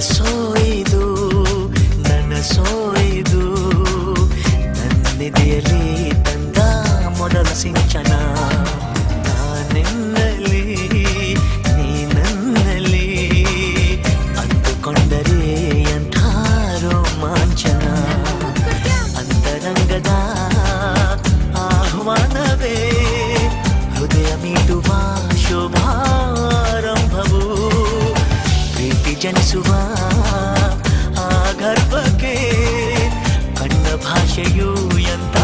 ಸೋಯಿದು ನನ್ನ ಸೋಯಿದು ನನ್ನೆದೆಯಲ್ಲಿ ತಂದ ಮೊದಲ ಸಿಂಚನ ನಾನೆನ್ನಲ್ಲಿ ನೀ ನನ್ನಲ್ಲಿ ಅಂದುಕೊಂಡರೆ ಎಂಥ ರೋಮಾಂಚನ ಅಂತರಂಗದ ಆಹ್ವಾನವೇ ಹೃದಯ ಮೀಟುವ ಶುಭಾರಂಭವು ಪ್ರೀತಿ ಜನಿಸುವ ಆ ಗರ್ಭಕ್ಕೆ ಕಣ್ಣ ಭಾಷೆಯು ಎಂತ